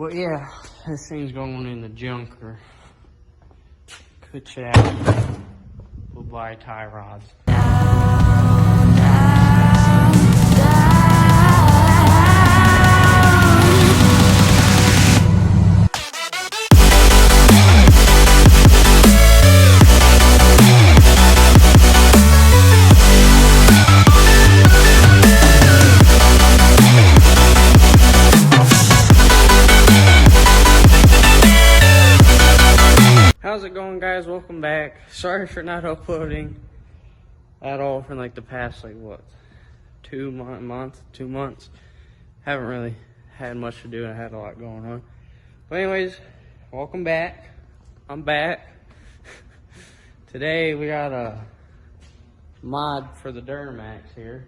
But yeah, this thing's going in the junker. Good chat. We'll buy tie rods. How's it going, guys? Welcome back. Sorry for not uploading at all for like the past like what 2 months. Haven't really had much to do and I had a lot going on. But anyways, welcome back. I'm back. Today we got a mod for the Duramax here.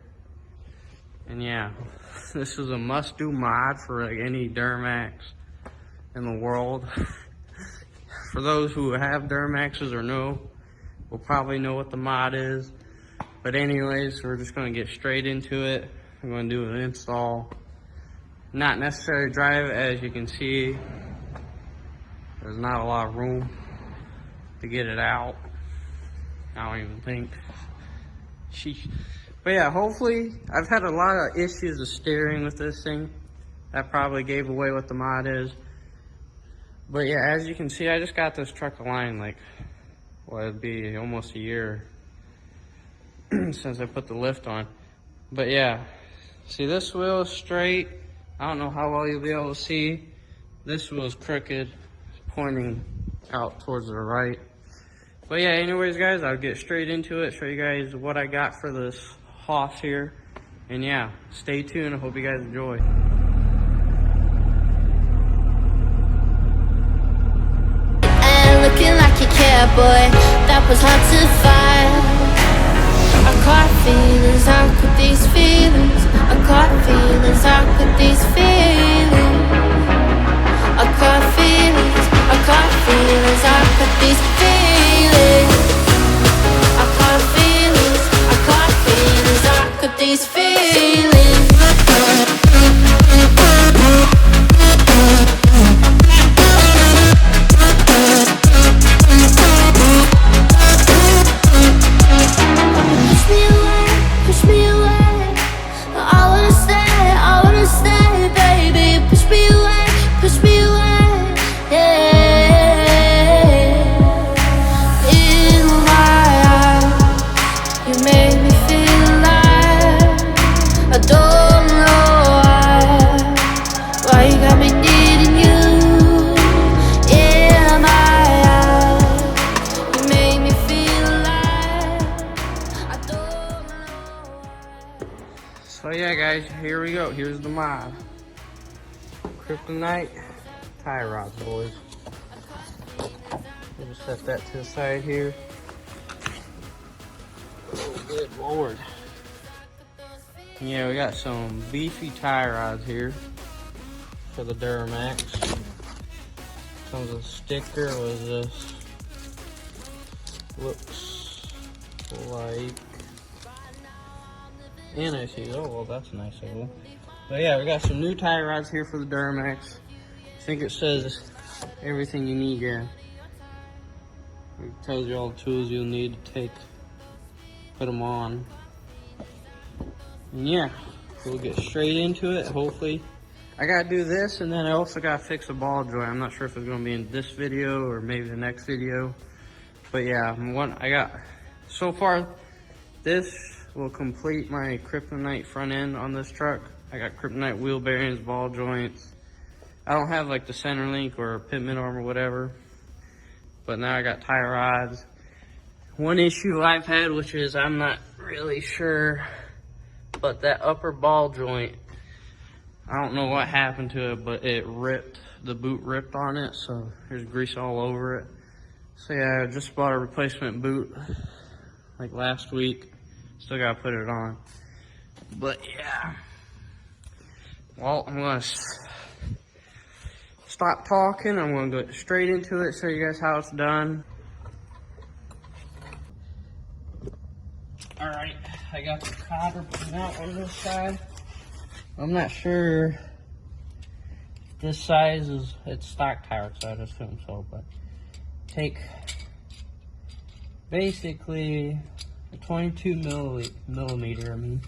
And yeah, this is a must-do mod for like any Duramax in the world. For those who have Duramaxes or know, will probably know what the mod is. But anyways, we're just going to get straight into it. I'm going to do an install. Not necessarily drive it, as you can see. There's not a lot of room to get it out. I don't even think. Sheesh. But yeah, hopefully, I've had a lot of issues with steering with this thing. That probably gave away what the mod is. But yeah, as you can see, I just got this truck aligned like, well, it'd be almost a year since I put the lift on. But yeah, see, this wheel is straight. I don't know how well you'll be able to see. This wheel is crooked, pointing out towards the right. But yeah, anyways, guys, I'll get straight into it, show you guys what I got for this hoss here. And yeah, stay tuned. I hope you guys enjoy. Boy, that was hard to find. I caught feelings, how could these feelings? I caught feelings, how could these feelings? I caught feelings, I caught feelings, how could these feelings? I caught feelings, I caught feelings, how could these feelings? So yeah, guys, here we go. Here's the mod. Kryptonite tie rods, boys. We'll just set that to the side here. Oh, good lord. Yeah, we got some beefy tie rods here for the Duramax. Comes with a sticker. What is this? Looks like. And I see, oh, well, that's nice of them. But yeah, we got some new tie rods here for the Duramax. I think it says everything you need here. It tells you all the tools you'll need to put them on. And yeah, we'll get straight into it, hopefully. I gotta do this, and then I also gotta fix a ball joint. I'm not sure if it's gonna be in this video or maybe the next video. But yeah, so far, this will complete my Kryptonite front end on this truck. I got Kryptonite wheel bearings, ball joints. I don't have like the center link or pitman arm or whatever, but now I got tie rods. One issue I've had, which is I'm not really sure, but that upper ball joint, I don't know what happened to it, but it ripped, the boot ripped on it, so there's grease all over it. So yeah, I just bought a replacement boot like last week. Still gotta put it on. But yeah. Well, I'm gonna stop talking. I'm gonna go straight into it, show you guys how it's done. Alright, I got the cotter put out on this side. I'm not sure this size is, it's stock tire, so I'd assume so, but take basically a 22 millimeter, and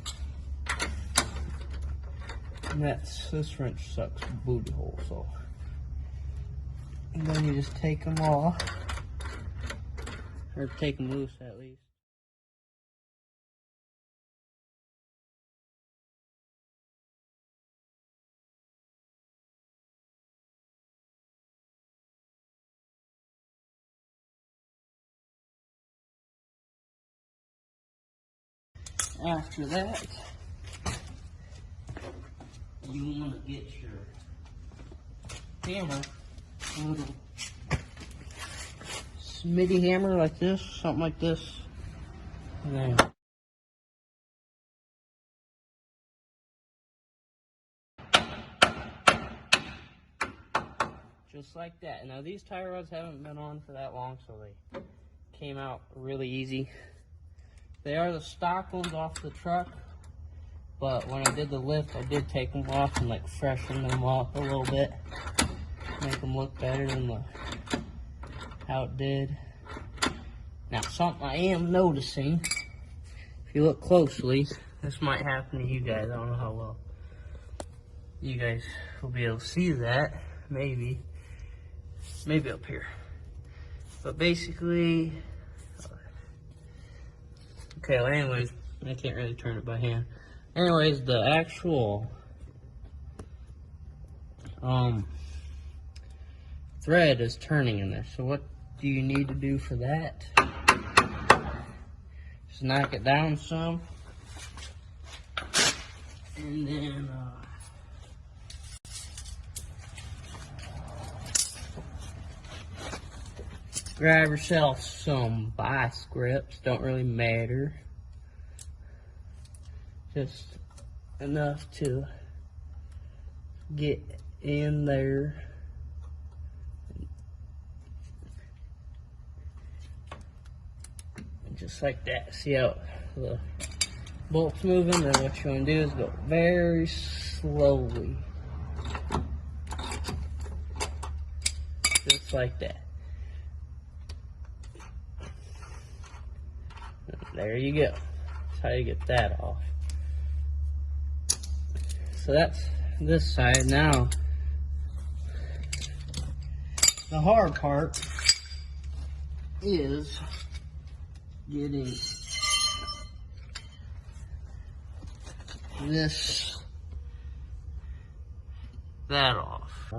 this wrench sucks booty hole, so. And then you just take them off, or take them loose at least. After that, you want to get your hammer, a little Smitty hammer like this, something like this, and then just like that. Now these tie rods haven't been on for that long, so they came out really easy. They are the stock ones off the truck, but when I did the lift, I did take them off and like freshen them up a little bit, make them look better than how it did. Now something I am noticing, if you look closely, this might happen to you guys. I don't know how well you guys will be able to see that. Maybe up here. But basically, okay, well anyways, I can't really turn it by hand. Anyways, the actual thread is turning in this. So what do you need to do for that? Just knock it down some. And then grab yourself some vice grips, don't really matter. Just enough to get in there. And just like that. See how the bolt's moving? Then what you want to do is go very slowly. Just like that. There you go. That's how you get that off. So that's this side. Now, the hard part is getting that off.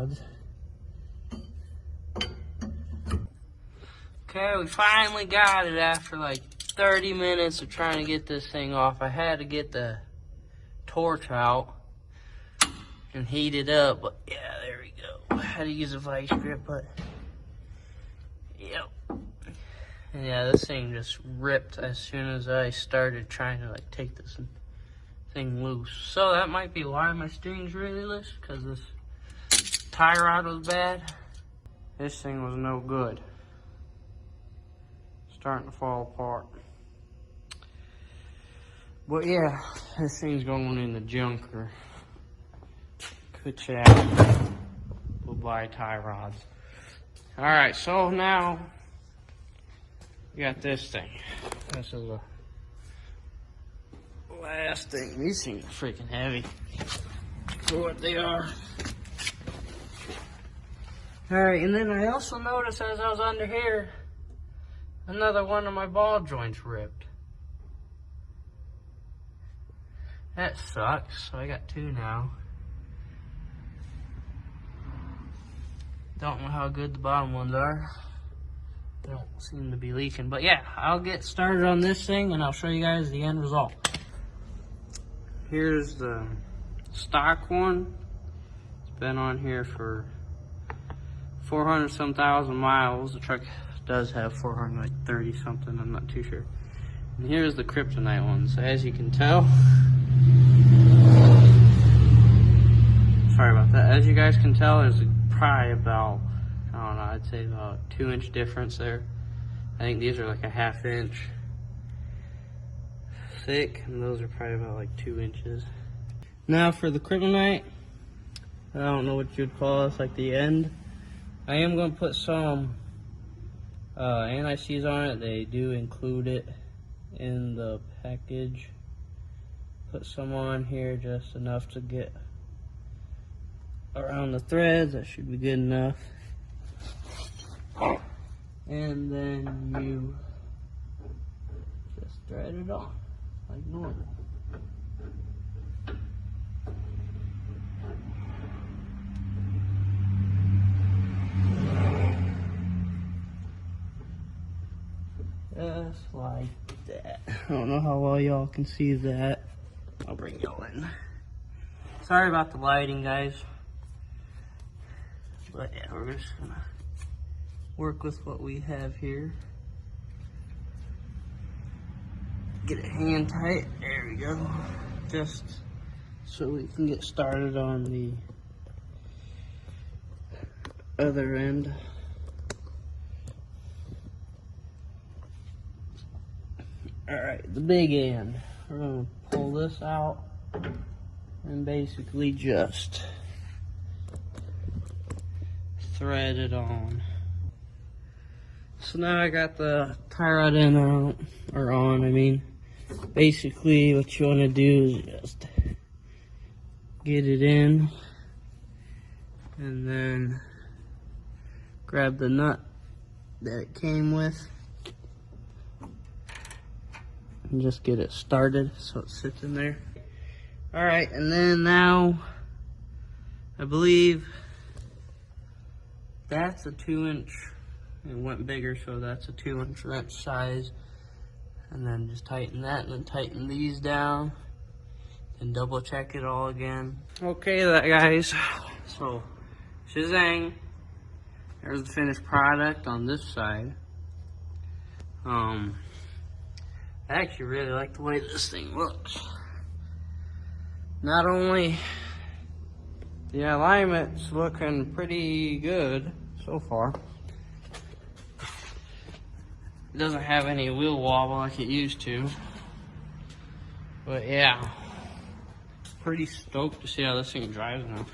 Okay, we finally got it after like 30 minutes of trying to get this thing off. I had to get the torch out and heat it up, but yeah, there we go. I had to use a vice grip, but yep. And yeah, this thing just ripped as soon as I started trying to like take this thing loose. So that might be why my steering's really loose, because this tie rod was bad. This thing was no good. Starting to fall apart. But yeah, this thing's going in the junker. Good chat. We'll buy tie rods. Alright, so now we got this thing. This is the last thing. These things are freaking heavy for what they are. Alright, and then I also noticed as I was under here, another one of my ball joints ripped. That sucks. So I got two now. Don't know how good the bottom ones are. They don't seem to be leaking. But yeah, I'll get started on this thing and I'll show you guys the end result. Here's the stock one. It's been on here for 400 some thousand miles. The truck does have 430 something, I'm not too sure. And here's the kryptonite ones. As you can tell, sorry about that. As you guys can tell, there's probably about, I don't know, I'd say about 2-inch difference there. I think these are like a 1/2 inch thick, and those are probably about like 2 inches. Now for the kryptonite, I don't know what you'd call this, like the end. I am going to put some anti-seize on it. They do include it in the package. Put some on here, just enough to get around the threads. That should be good enough. And then you just thread it on like normal. Just like that. I don't know how well y'all can see that. I'll bring y'all in. Sorry about the lighting, guys. But yeah, we're just gonna work with what we have here. Get it hand tight. There we go. Just so we can get started on the other end. Alright, the big end. We're going to pull this out and basically just thread it on. So now I got the tie rod in out, or on, I mean. Basically what you want to do is just get it in and then grab the nut that it came with. And just get it started so it sits in there. Alright, and then now I believe that's a 2-inch. It went bigger, so that's a 2-inch wrench size. And then just tighten that and then tighten these down and double check it all again. Okay, guys, so shazang, there's the finished product on this side. I actually really like the way this thing looks. Not only the alignment's looking pretty good so far. It doesn't have any wheel wobble like it used to. But yeah, pretty stoked to see how this thing drives now.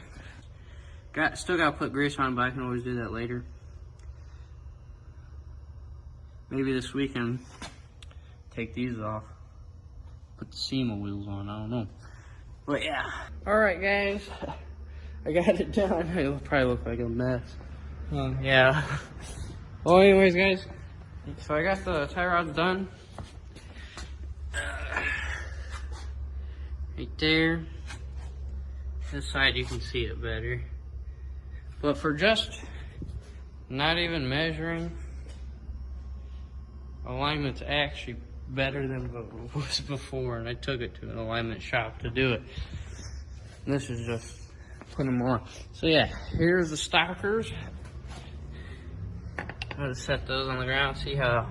Still got to put grease on, but I can always do that later. Maybe this weekend. Take these off, put the SEMA wheels on, I don't know. But yeah. Alright guys, I got it done. It'll probably look like a mess. Yeah. Well anyways guys, so I got the tie rods done. Right there. This side you can see it better. But for just not even measuring, alignment's actually better than what it was before, and I took it to an alignment shop to do it. And this is just putting more on. So yeah, here's the stockers. I'm gonna set those on the ground, see how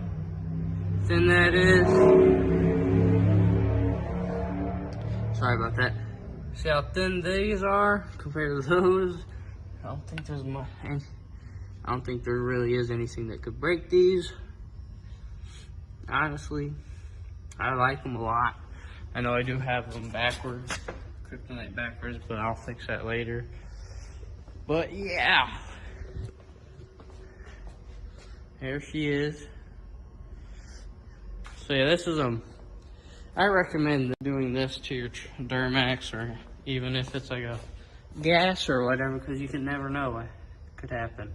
thin that is. Sorry about that. See how thin these are compared to those. I don't think there's much. I don't think there really is anything that could break these. Honestly, I like them a lot. I know I do have them backwards, kryptonite backwards, but I'll fix that later. But yeah, there she is. So yeah, this is I recommend doing this to your Duramax, or even if it's like a gas or whatever, because you can never know what could happen.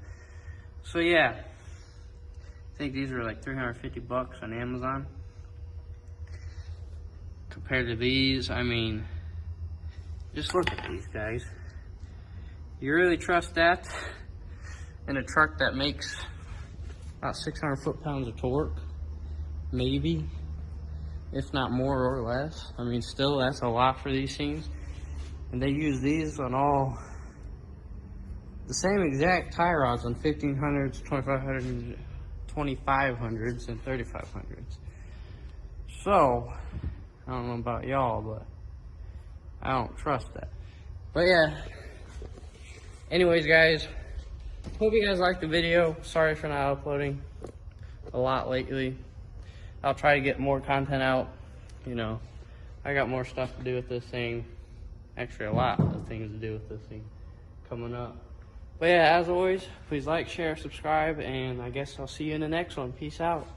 So yeah, I think these are like 350 bucks on Amazon. Compared to these, I mean, just look at these guys. You really trust that in a truck that makes about 600 foot-pounds of torque? Maybe, if not more or less. I mean, still, that's a lot for these things. And they use these on all the same exact tie rods on 1500s, 2500s, 2500s, and 3500s. So, I don't know about y'all, but I don't trust that. But yeah, anyways guys, hope you guys liked the video. Sorry for not uploading a lot lately. I'll try to get more content out. You know, I got more stuff to do with this thing. Actually, a lot of things to do with this thing. coming up. But yeah, as always, please like, share, subscribe, and I guess I'll see you in the next one. Peace out.